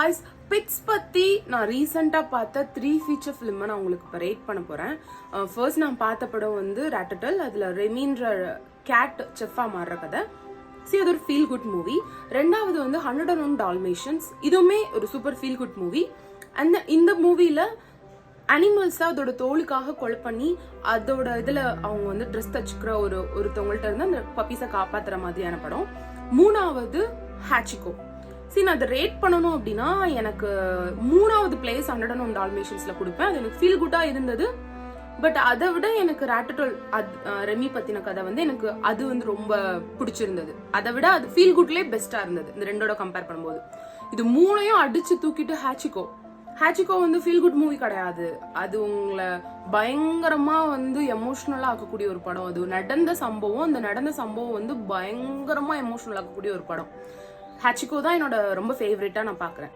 guys, bits பத்தி நான் ரீசெண்டா பார்த்த 3 ஃபீச்சர் ஃபிலிம் நான் உங்களுக்கு இப்போ ரேட் பண்ண போறேன். ஃபர்ஸ்ட் நான் பார்த்த படம் வந்து ராட்டட்டல். அதுல ரெமீன்ற கேட் செஃப்பா மாறுற கதை. அது ஒரு ஃபீல் குட் மூவி. ரெண்டாவது வந்து 101 டால்மேஷன்ஸ். இதுவுமே ஒரு சூப்பர் ஃபீல் குட் மூவி. அந்த இந்த மூவில அனிமல்ஸை அதோட தோலுக்காக கொலை பண்ணி அதோட இதுல அவங்க வந்து ட்ரெஸ் தச்சுக்கிற ஒருத்தவங்கள்ட்ட இருந்து அந்த பப்பீஸை காப்பாத்துற மாதிரியான படம். மூணாவது ஹாச்சிகோ. நான் அதை ரேட் பண்ணணும் அப்படின்னா எனக்கு மூணாவது பிளேஸ் 101 டால்மேஷன்ஸ்ல கொடுப்பேன். அது எனக்கு ஃபீல் குட்டா இருந்தது. பட் அதை விட எனக்கு ராட்டட்டல் ரெமி பத்தின கதை வந்து எனக்கு அது வந்து ரொம்ப பிடிச்சிருந்தது. அதை விட அது ஃபீல் குட்லயே பெஸ்டா இருந்தது இந்த ரெண்டோட கம்பேர் பண்ணும்போது. இது மூணையும் அடிச்சு தூக்கிட்டு ஹாச்சிகோ வந்து ஃபீல் குட் மூவி கிடையாது. அது உங்களை பயங்கரமா வந்து எமோஷனலா ஆக்கக்கூடிய ஒரு படம். அது நடந்த சம்பவம் வந்து பயங்கரமா எமோஷனல் ஆக்கக்கூடிய ஒரு படம். ஹாச்சிகோ தான் என்னோட ரொம்ப ஃபேவரட்டா நான் பாக்குறேன்.